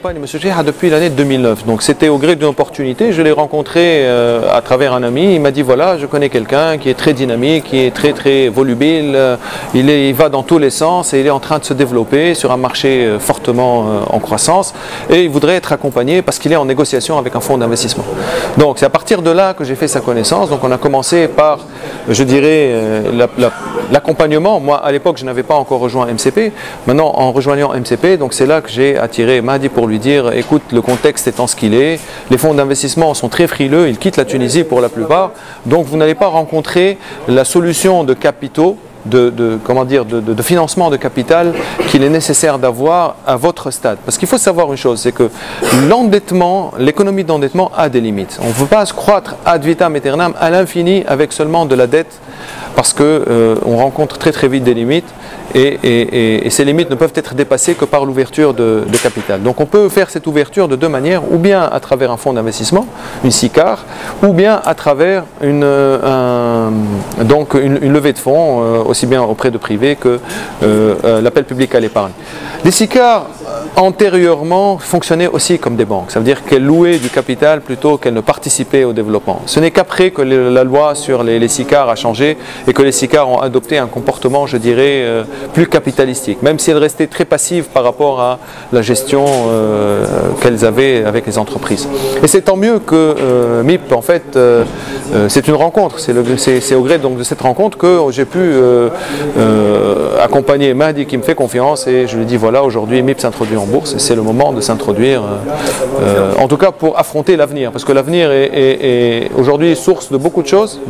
j'accompagne M. Cheikha depuis l'année 2009. Donc c'était au gré d'une opportunité. Je l'ai rencontré à travers un ami. Il m'a dit voilà, je connais quelqu'un qui est très dynamique, qui est très volubile. Il va dans tous les sens et il est en train de se développer sur un marché fortement en croissance. Et il voudrait être accompagné parce qu'il est en négociation avec un fonds d'investissement. Donc c'est à partir de là que j'ai fait sa connaissance. Donc on a commencé par, je dirais, l'accompagnement. Moi à l'époque je n'avais pas encore rejoint MCP. Maintenant en rejoignant MCP, donc c'est là que j'ai attiré Mahdi pour lui dire écoute, le contexte étant ce qu'il est, les fonds d'investissement sont très frileux, ils quittent la Tunisie pour la plupart, donc vous n'allez pas rencontrer la solution de capitaux, de financement de capital qu'il est nécessaire d'avoir à votre stade. Parce qu'il faut savoir une chose, c'est que l'endettement, l'économie d'endettement a des limites. On ne veut pas se croître ad vitam aeternam à l'infini avec seulement de la dette parce qu'on rencontre très vite des limites et ces limites ne peuvent être dépassées que par l'ouverture de capital. Donc on peut faire cette ouverture de deux manières, ou bien à travers un fonds d'investissement, une SICAR, ou bien à travers une levée de fonds, aussi bien auprès de privés que l'appel public à l'épargne. Les SICAR, antérieurement, fonctionnaient aussi comme des banques. Ça veut dire qu'elles louaient du capital plutôt qu'elles ne participaient au développement. Ce n'est qu'après que la loi sur les SICAR a changé et que les SICAR ont adopté un comportement, je dirais, plus capitalistique, même si elles restaient très passives par rapport à la gestion qu'elles avaient avec les entreprises. Et c'est tant mieux que MIP, en fait, c'est une rencontre. C'est au gré donc de cette rencontre que j'ai pu accompagner Mahdi qui me fait confiance et je lui dis voilà, aujourd'hui MIP s'introduit en bourse et c'est le moment de s'introduire, en tout cas pour affronter l'avenir, parce que l'avenir est aujourd'hui source de beaucoup de choses,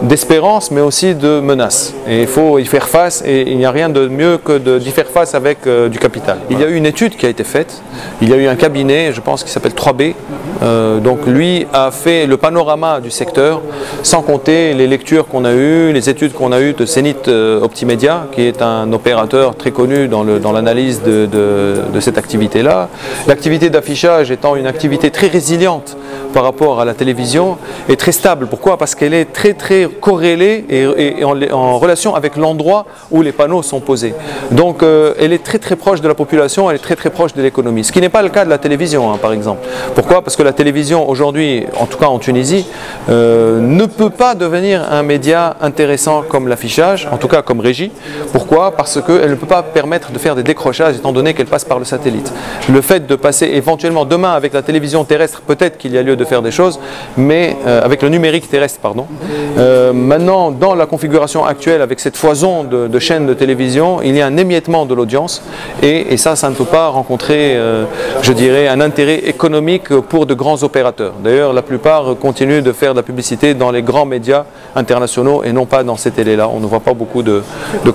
d'espérance mais aussi de menaces. Et il faut y faire face et il n'y a rien de mieux que d'y faire face avec du capital. Il y a eu une étude qui a été faite, il y a eu un cabinet, je pense, qui s'appelle 3B, donc lui a fait le panorama du secteur, sans compter les lectures qu'on a eues, les études qu'on a eues de Zenith Optimedia, qui est un opérateur très connu dans l'analyse de cette activité-là. L'activité d'affichage étant une activité très résiliente par rapport à la télévision et très stable. Pourquoi? Parce qu'elle est très corrélée et en relation avec l'endroit où les panneaux sont posés. Donc elle est très proche de la population, elle est très proche de l'économie. Ce qui n'est pas le cas de la télévision, hein, par exemple. Pourquoi? Parce que la télévision aujourd'hui, en tout cas en Tunisie, ne peut pas devenir un média intéressant comme l'affichage, en tout cas comme régie. Pourquoi? Parce qu'elle ne peut pas permettre de faire des décrochages étant donné qu'elle passe par le satellite. Le fait de passer éventuellement demain avec la télévision terrestre, peut-être qu'il y a lieu de faire des choses, mais avec le numérique terrestre, pardon. Maintenant, dans la configuration actuelle, avec cette foison de chaînes de télévision, il y a un émiettement de l'audience et ça ne peut pas rencontrer, je dirais, un intérêt économique pour de grands opérateurs. D'ailleurs, la plupart continuent de faire de la publicité dans les grands médias internationaux et non pas dans ces télés-là. On ne voit pas beaucoup de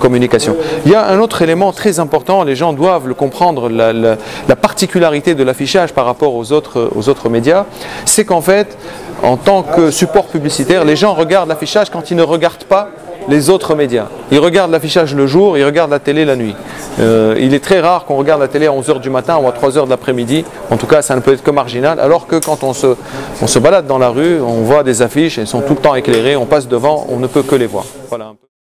communication. Il y a un autre élément très important, les gens doivent le comprendre, la particularité de l'affichage par rapport aux autres médias, c'est qu'en fait, en tant que support publicitaire, les gens regardent l'affichage quand ils ne regardent pas les autres médias. Ils regardent l'affichage le jour, ils regardent la télé la nuit. Il est très rare qu'on regarde la télé à 11h du matin ou à 3h de l'après-midi. En tout cas, ça ne peut être que marginal. Alors que quand on se balade dans la rue, on voit des affiches, elles sont tout le temps éclairées, on passe devant, on ne peut que les voir. Voilà un peu.